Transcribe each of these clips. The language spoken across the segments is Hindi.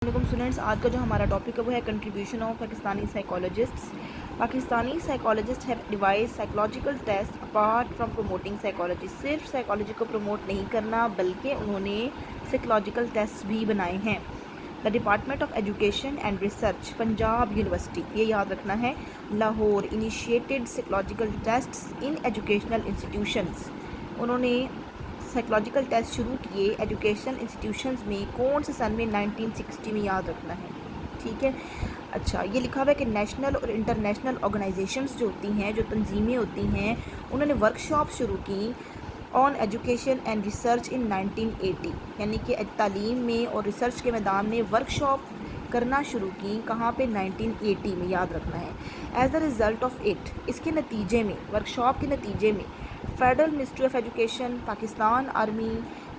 वालेकुम स्टूडेंट्स, आज का जो हमारा टॉपिक है वो है contribution of Pakistani psychologists. Pakistani psychologist have devise psychological test apart from promoting psychology. सिर्फ साइकोलॉजी को प्रमोट नहीं करना बल्कि उन्होंने साइकोलॉजिकल टेस्ट भी बनाए हैं। The department of education and research Punjab university, ये याद रखना है, Lahore initiated psychological test in educational institutions. उन्होंने साइकोलॉजिकल टेस्ट शुरू किए एजुकेशन इंस्टीट्यूशंस में। कौन से सन में? 1960 में, याद रखना है, ठीक है। अच्छा, ये लिखा हुआ है कि नेशनल और इंटरनेशनल ऑर्गेनाइजेशंस जो होती हैं, जो तंजीमें होती हैं, उन्होंने वर्कशॉप शुरू की ऑन एजुकेशन एंड रिसर्च इन 1980, यानी कि तालीम में और रिसर्च के मैदान में वर्कशॉप करना शुरू की। कहाँ पे? 1980 में, याद रखना है। As a result of it, इसके नतीजे में, वर्कशॉप के नतीजे में, federal ministry of education, Pakistan army,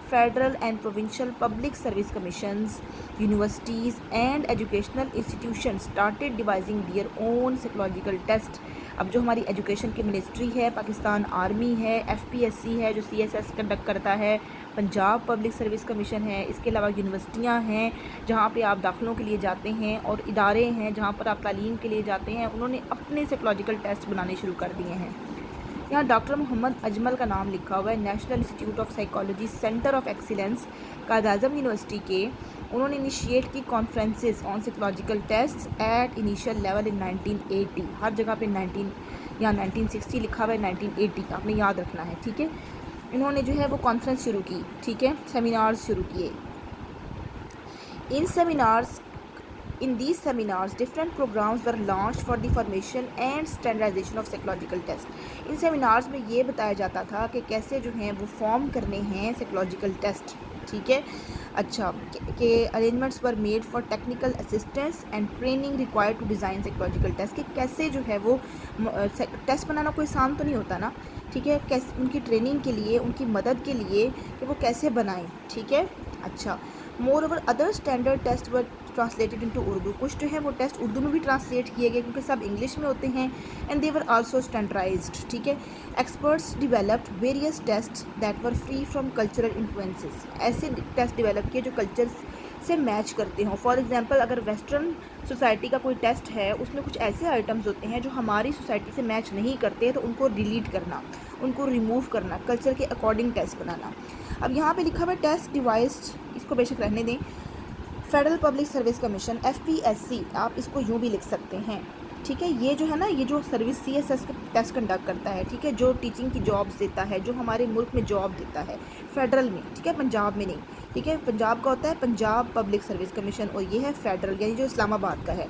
federal and provincial public service commissions, universities and educational institution started devising their own psychological test. अब जो हमारी एजुकेशन की मिनिस्ट्री है, पाकिस्तान आर्मी है, FPSC है जो CSS कंडक्ट करता है, पंजाब पब्लिक सर्विस कमीशन है, इसके अलावा यूनिवर्सिटियाँ हैं जहाँ पे आप दाखिलों के लिए जाते हैं, और इदारे हैं जहाँ पर आप तालीम के लिए जाते हैं, उन्होंने अपने साइकोलॉजिकल टेस्ट बनाने शुरू कर दिए हैं। यहाँ डॉक्टर मोहम्मद अजमल का नाम लिखा हुआ है, national institute of psychology centre of excellence Quaid-e-Azam university के। उन्होंने इनिशिएट की conferences on psychological test at initial level in 1980। हर जगह पे 1960 लिखा हुआ है, 1980 का आपने याद रखना है, ठीक है। इन्होंने जो है वो कॉन्फ्रेंस शुरू की, ठीक है, सेमिनार्स शुरू किए। In these seminars, different programs were launched for the formation and standardization of psychological test. In seminars में ये बताया जाता था कि कैसे जो हैं वो फॉर्म करने हैं साइकोलॉजिकल टेस्ट, ठीक है। अच्छा, कि arrangements were made for technical assistance and training required to design psychological test, कि कैसे जो है वो टेस्ट बनाना कोई आसान तो नहीं होता ना, ठीक है। कैसे उनकी ट्रेनिंग के लिए, उनकी मदद के लिए कि वो कैसे बनाएं, ठीक है। अच्छा, moreover other standard test were translated into Urdu. कुछ जो है वो टेस्ट उर्दू में भी ट्रांसलेट किए गए क्योंकि सब इंग्लिश में होते हैं, and they were also standardised, ठीक है। Experts developed various test that were free from cultural influences. ऐसे टेस्ट डेवलप किए जो कल्चर से मैच करते हों। फॉर एग्जांपल, अगर वेस्टर्न सोसाइटी का कोई टेस्ट है, उसमें कुछ ऐसे आइटम्स होते हैं जो हमारी सोसाइटी से मैच नहीं करते, तो उनको डिलीट करना, उनको रिमूव करना, कल्चर के अकॉर्डिंग टेस्ट बनाना। अब यहाँ पे लिखा हुआ है टेस्ट डिवाइस, इसको बेशक रहने दें, federal public service commission FPSC, आप इसको यूँ भी लिख सकते हैं, ठीक है। ये जो है ना, ये जो सर्विस CSS का टेस्ट कंडक्ट करता है, ठीक है, जो टीचिंग की जॉब्स देता है, जो हमारे मुल्क में जॉब देता है, फेडरल में, ठीक है, पंजाब में नहीं, ठीक है। पंजाब का होता है पंजाब पब्लिक सर्विस कमीशन, और ये है फेडरल, यानी जो इस्लामाबाद का है।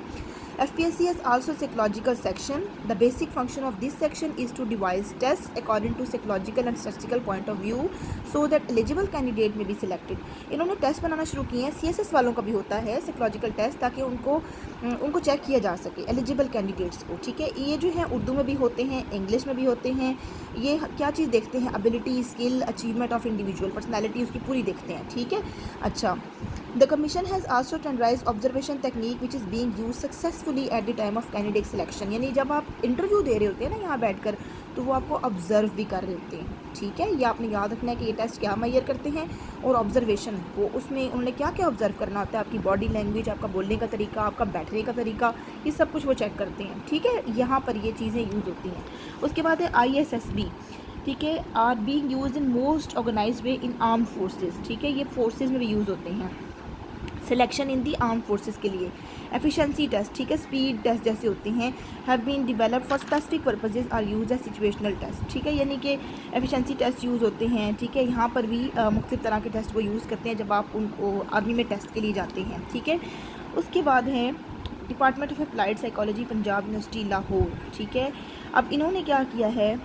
FPSC has also psychological section. The basic function of this section is to devise tests according to psychological and statistical point of view so that eligible candidate may be selected. इन्होंने टेस्ट बनाना शुरू किए हैं, CSS वालों का भी होता है साइकोलॉजिकल टेस्ट, ताकि उनको चेक किया जा सके एलिजिबल कैंडिडेट्स को, ठीक है। ये जो है उर्दू में भी होते हैं, इंग्लिश में भी होते हैं। ये क्या चीज़ देखते हैं? Ability, skill, achievement of individual, personality उसकी पूरी देखते हैं, ठीक है। अच्छा, the commission has also standardised observation technique which is being used successfully at the time of candidate selection. यानी जब आप इंटरव्यू दे रहे होते हैं ना यहाँ बैठकर, तो वो आपको ऑब्जर्व भी कर रहे होते हैं, ठीक है। ये आपने याद रखना है कि ये टेस्ट क्या मैयर करते हैं, और ऑब्जर्वेशन वो उसमें उन्होंने क्या क्या ऑब्जर्व करना होता है, आपकी बॉडी लैंग्वेज, आपका बोलने का तरीका, आपका बैठने का तरीका, ये सब कुछ वो चेक करते हैं, ठीक है। यहाँ पर ये चीज़ें यूज़ होती हैं। उसके बाद है ISSB, ठीक है, are being used in most organised way in arm forces, ठीक है, ये फोर्सेज में भी यूज़ होते हैं। Selection in the arm forces के लिए। एफिशिएंसी टेस्ट, ठीक है, स्पीड टेस्ट जैसे होते हैं, have been developed for specific purposes are use as situational test, ठीक है, यानी कि एफिशिएंसी टेस्ट यूज़ होते हैं, ठीक है। यहाँ पर भी मुख्तलिफ तरह के टेस्ट वो यूज़ करते हैं जब आप उनको आर्मी में टेस्ट के लिए जाते हैं, ठीक है। उसके बाद है department of applied psychology Punjab university Lahore, ठीक है। अब इन्होंने क्या किया है,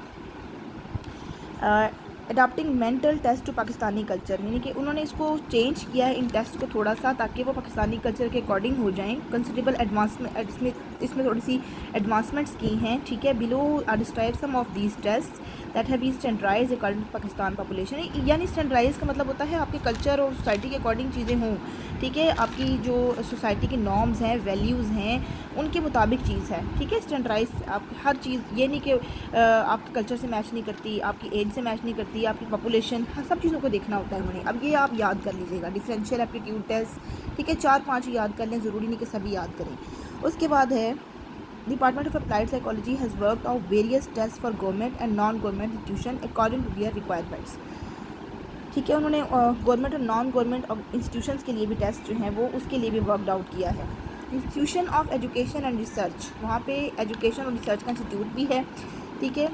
adapting mental test to Pakistani culture, यानी कि उन्होंने इसको चेंज किया है इन टेस्ट को थोड़ा सा, ताकि वो पाकिस्तानी कल्चर के अकॉर्डिंग हो जाएं। कंसिडरेबल एडवांसमेंट इसमें थोड़ी सी एडवांसमेंट्स की हैं, ठीक है। Below are describe some of these test that have been standardized according to Pakistan population. यानी स्टैंडर्डाइज का मतलब होता है आपके कल्चर और सोसाइटी के अकॉर्डिंग चीज़ें हों, ठीक है, आपकी जो सोसाइटी की नॉर्म्स हैं, वैल्यूज़ हैं, उनके मुताबिक चीज़ है, ठीक है। स्टैंडर्डाइज आप हर चीज़, ये नहीं कि आपके कल्चर से मैच नहीं करती, आपकी एज से मैच नहीं करती, कैपेसिटी, आपकी पॉपुलेशन, सब चीज़ों को देखना होता है उन्हें। अब ये आप याद कर लीजिएगा, डिफरेंशियल एप्टीट्यूड टेस्ट, ठीक है, 4-5 याद कर लें, ज़रूरी नहीं कि सभी याद करें। उसके बाद है department of applied psychology has worked out various test for government and non government institution according to their requirements, ठीक है। उन्होंने गवर्नमेंट और नॉन गवर्नमेंट इंस्टीट्यूशंस के लिए भी टेस्ट जो हैं वो उसके लिए भी वर्कड आउट किया है। Institution of education and research, वहाँ पे एजुकेशन और रिसर्च का इंस्टीट्यूट भी है, ठीक है।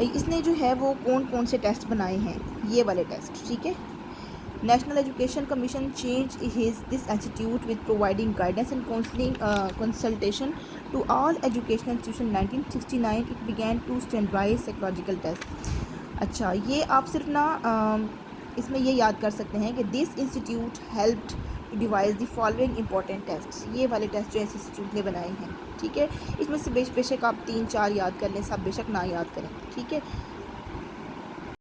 इसने जो है वो कौन कौन से टेस्ट बनाए हैं, ये वाले टेस्ट, ठीक है। National education commission change this institute with providing guidance and counselling consultation to all educational institution. 1969 it began to standardize psychological test. अच्छा, ये आप सिर्फ ना इसमें ये याद कर सकते हैं कि this institute helped to devise the following important test, ये वाले टेस्ट जो इस इंस्टीट्यूट ने बनाए हैं, ठीक है। इसमें से बेशक आप 3-4 याद कर लें, सब बेशक ना याद करें, ठीक है।